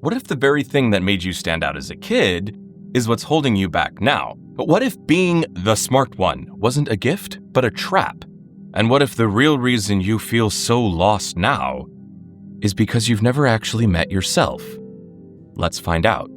What if the very thing that made you stand out as a kid is what's holding you back now? But what if being the smart one wasn't a gift, but a trap? And what if the real reason you feel so lost now is because you've never actually met yourself? Let's find out.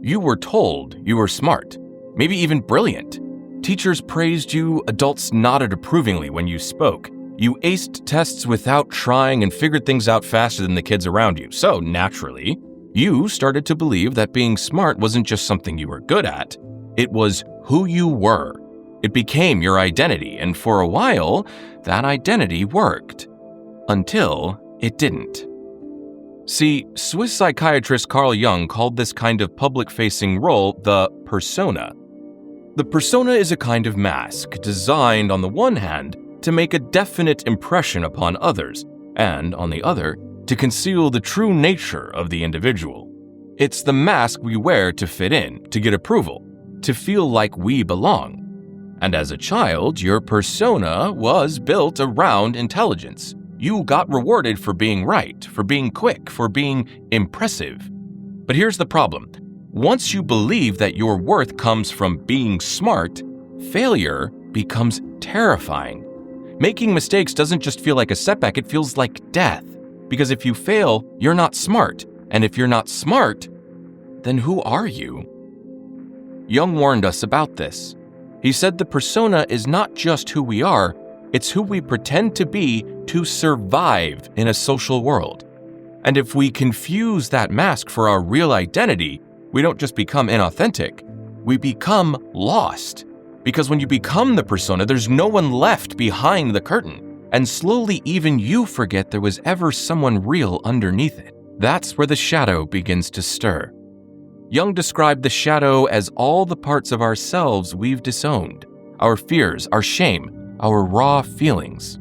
You were told you were smart, maybe even brilliant. Teachers praised you, adults nodded approvingly when you spoke. You aced tests without trying and figured things out faster than the kids around you. So, naturally, you started to believe that being smart wasn't just something you were good at. It was who you were. It became your identity, and for a while, that identity worked. Until it didn't. See, Swiss psychiatrist Carl Jung called this kind of public-facing role the persona. The persona is a kind of mask designed, on the one hand, to make a definite impression upon others, and, on the other, to conceal the true nature of the individual. It's the mask we wear to fit in, to get approval, to feel like we belong. And as a child, your persona was built around intelligence. You got rewarded for being right, for being quick, for being impressive. But here's the problem. Once you believe that your worth comes from being smart, failure becomes terrifying. Making mistakes doesn't just feel like a setback, it feels like death. Because if you fail, you're not smart. And if you're not smart, then who are you? Jung warned us about this. He said the persona is not just who we are, it's who we pretend to be to survive in a social world. And if we confuse that mask for our real identity, we don't just become inauthentic, we become lost. Because when you become the persona, there's no one left behind the curtain. And slowly even you forget there was ever someone real underneath it. That's where the shadow begins to stir. Jung described the shadow as all the parts of ourselves we've disowned. Our fears, our shame, our raw feelings.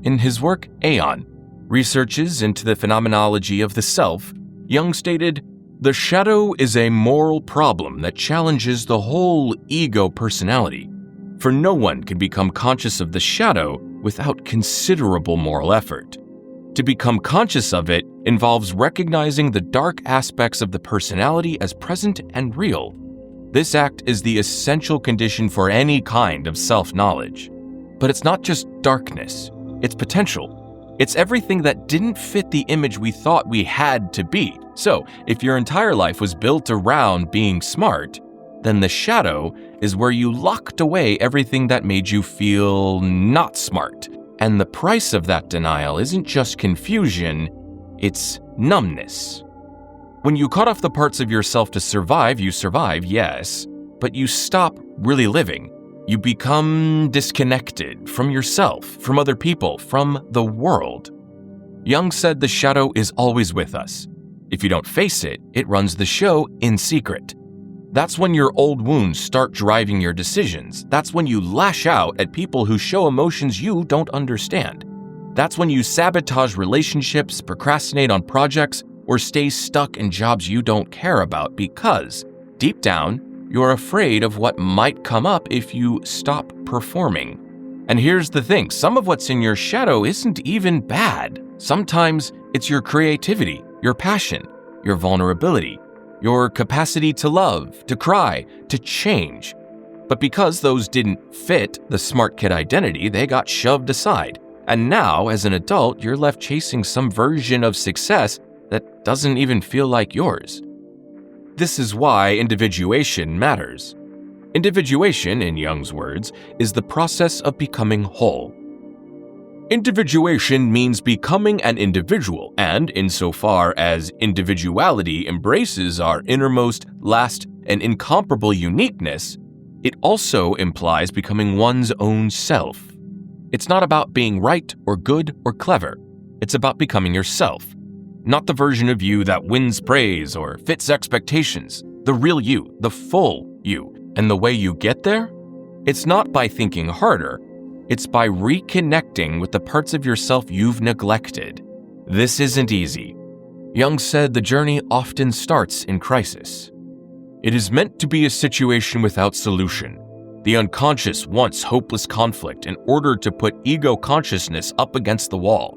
In his work, Aeon, Researches into the Phenomenology of the Self, Jung stated, "The shadow is a moral problem that challenges the whole ego personality, for no one can become conscious of the shadow without considerable moral effort. To become conscious of it involves recognizing the dark aspects of the personality as present and real. This act is the essential condition for any kind of self-knowledge. But it's not just darkness, it's potential. It's everything that didn't fit the image we thought we had to be. So, if your entire life was built around being smart, then the shadow is where you locked away everything that made you feel not smart. And the price of that denial isn't just confusion, it's numbness. When you cut off the parts of yourself to survive, you survive, yes, but you stop really living. You become disconnected from yourself, from other people, from the world. Jung said the shadow is always with us. If you don't face it, it runs the show in secret. That's when your old wounds start driving your decisions. That's when you lash out at people who show emotions you don't understand. That's when you sabotage relationships, procrastinate on projects, or stay stuck in jobs you don't care about because, deep down, you're afraid of what might come up if you stop performing. And here's the thing, some of what's in your shadow isn't even bad. Sometimes it's your creativity, your passion, your vulnerability, your capacity to love, to cry, to change. But because those didn't fit the smart kid identity, they got shoved aside. And now, as an adult, you're left chasing some version of success that doesn't even feel like yours. This is why individuation matters. Individuation, in Jung's words, is the process of becoming whole. Individuation means becoming an individual, and insofar as individuality embraces our innermost, last, and incomparable uniqueness, it also implies becoming one's own self. It's not about being right or good or clever. It's about becoming yourself. Not the version of you that wins praise or fits expectations. The real you, the full you. And the way you get there? It's not by thinking harder. It's by reconnecting with the parts of yourself you've neglected. This isn't easy. Jung said the journey often starts in crisis. It is meant to be a situation without solution. The unconscious wants hopeless conflict in order to put ego consciousness up against the wall.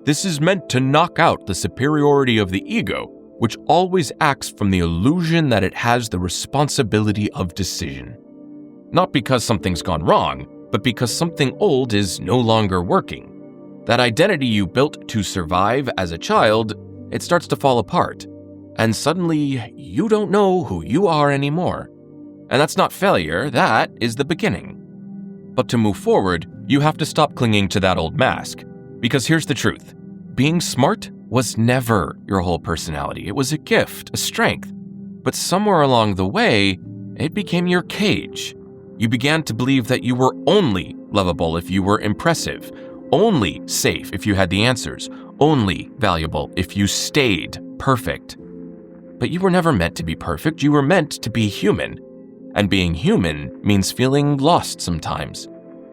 This is meant to knock out the superiority of the ego, which always acts from the illusion that it has the responsibility of decision. Not because something's gone wrong, but because something old is no longer working. That identity you built to survive as a child, it starts to fall apart. And suddenly, you don't know who you are anymore. And that's not failure, that is the beginning. But to move forward, you have to stop clinging to that old mask. Because here's the truth. Being smart was never your whole personality. It was a gift, a strength. But somewhere along the way, it became your cage. You began to believe that you were only lovable if you were impressive, only safe if you had the answers, only valuable if you stayed perfect. But you were never meant to be perfect. You were meant to be human. And being human means feeling lost sometimes.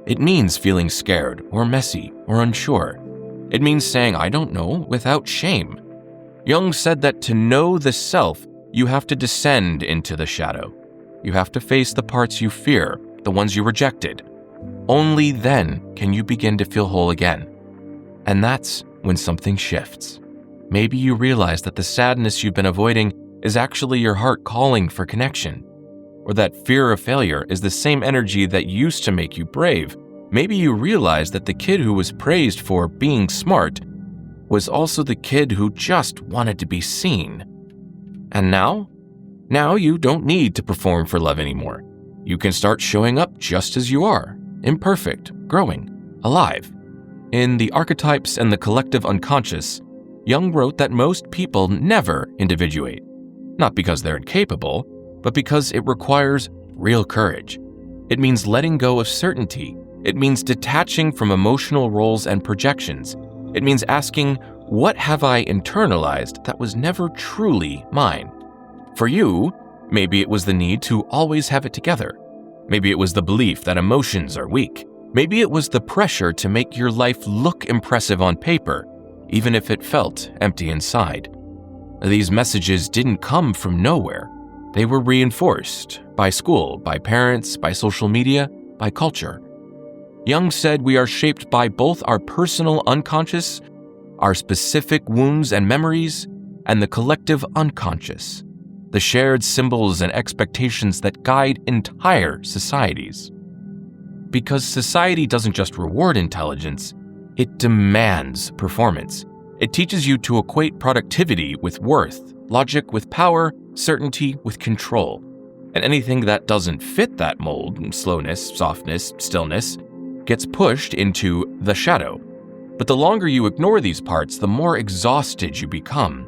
It means feeling scared or messy or unsure. It means saying, I don't know, without shame. Jung said that to know the self, you have to descend into the shadow. You have to face the parts you fear, the ones you rejected. Only then can you begin to feel whole again. And that's when something shifts. Maybe you realize that the sadness you've been avoiding is actually your heart calling for connection. Or that fear of failure is the same energy that used to make you brave. Maybe you realize that the kid who was praised for being smart was also the kid who just wanted to be seen. And now? Now you don't need to perform for love anymore. You can start showing up just as you are, imperfect, growing, alive. In The Archetypes and the Collective Unconscious, Jung wrote that most people never individuate. Not because they're incapable, but because it requires real courage. It means letting go of certainty. It means detaching from emotional roles and projections. It means asking, what have I internalized that was never truly mine? For you, maybe it was the need to always have it together. Maybe it was the belief that emotions are weak. Maybe it was the pressure to make your life look impressive on paper, even if it felt empty inside. These messages didn't come from nowhere. They were reinforced by school, by parents, by social media, by culture. Jung said we are shaped by both our personal unconscious, our specific wounds and memories, and the collective unconscious, the shared symbols and expectations that guide entire societies. Because society doesn't just reward intelligence, it demands performance. It teaches you to equate productivity with worth, logic with power, certainty with control. And anything that doesn't fit that mold, slowness, softness, stillness, gets pushed into the shadow. But the longer you ignore these parts, the more exhausted you become.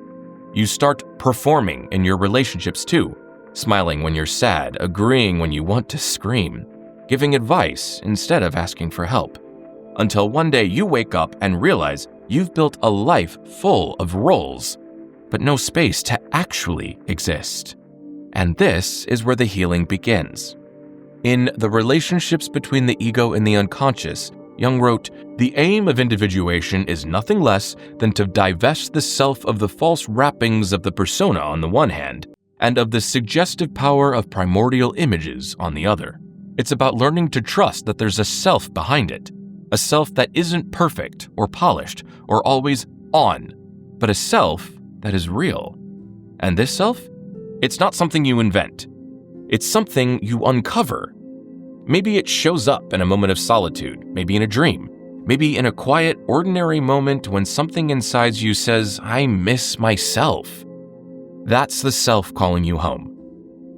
You start performing in your relationships too, smiling when you're sad, agreeing when you want to scream, giving advice instead of asking for help. Until one day you wake up and realize you've built a life full of roles, but no space to actually exist. And this is where the healing begins. In The Relationships Between the Ego and the Unconscious, Jung wrote, "The aim of individuation is nothing less than to divest the self of the false wrappings of the persona on the one hand, and of the suggestive power of primordial images on the other. It's about learning to trust that there's a self behind it, a self that isn't perfect or polished or always on, but a self that is real. And this self? It's not something you invent. It's something you uncover. Maybe it shows up in a moment of solitude, maybe in a dream, maybe in a quiet, ordinary moment when something inside you says, I miss myself. That's the self calling you home.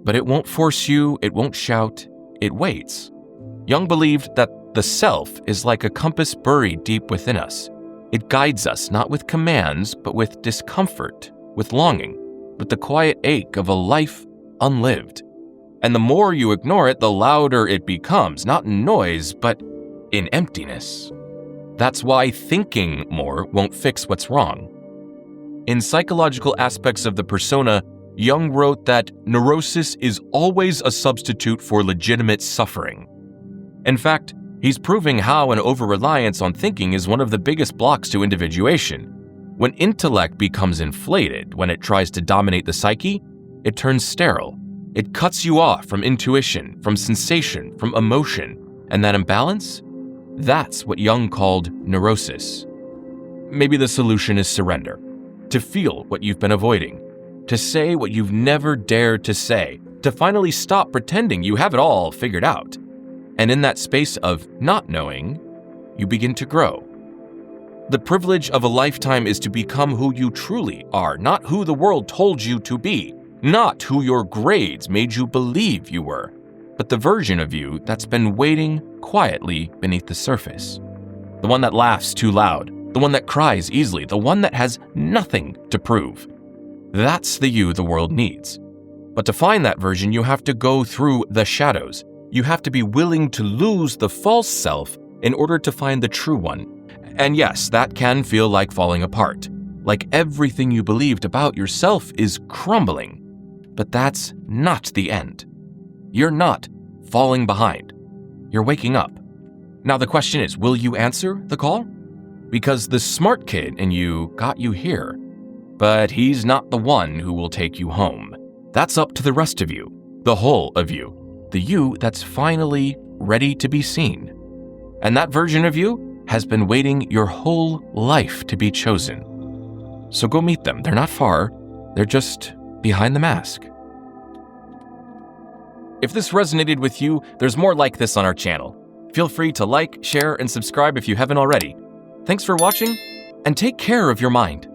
But it won't force you, it won't shout, it waits. Jung believed that the self is like a compass buried deep within us. It guides us not with commands, but with discomfort, with longing, with the quiet ache of a life unlived. And the more you ignore it, the louder it becomes, not in noise, but in emptiness. That's why thinking more won't fix what's wrong. In Psychological Aspects of the Persona, Jung wrote that neurosis is always a substitute for legitimate suffering. In fact, he's proving how an over-reliance on thinking is one of the biggest blocks to individuation. When intellect becomes inflated, when it tries to dominate the psyche, it turns sterile. It cuts you off from intuition, from sensation, from emotion. And that imbalance? That's what Jung called neurosis. Maybe the solution is surrender. To feel what you've been avoiding. To say what you've never dared to say. To finally stop pretending you have it all figured out. And in that space of not knowing, you begin to grow. The privilege of a lifetime is to become who you truly are, not who the world told you to be, not who your grades made you believe you were, but the version of you that's been waiting quietly beneath the surface. The one that laughs too loud, the one that cries easily, the one that has nothing to prove. That's the you the world needs. But to find that version, you have to go through the shadows. You have to be willing to lose the false self in order to find the true one. And yes, that can feel like falling apart, like everything you believed about yourself is crumbling. But that's not the end. You're not falling behind. You're waking up. Now the question is, will you answer the call? Because the smart kid in you got you here, but he's not the one who will take you home. That's up to the rest of you, the whole of you, the you that's finally ready to be seen. And that version of you has been waiting your whole life to be chosen. So go meet them. They're not far. They're just behind the mask. If this resonated with you, there's more like this on our channel. Feel free to like, share, and subscribe if you haven't already. Thanks for watching, and take care of your mind.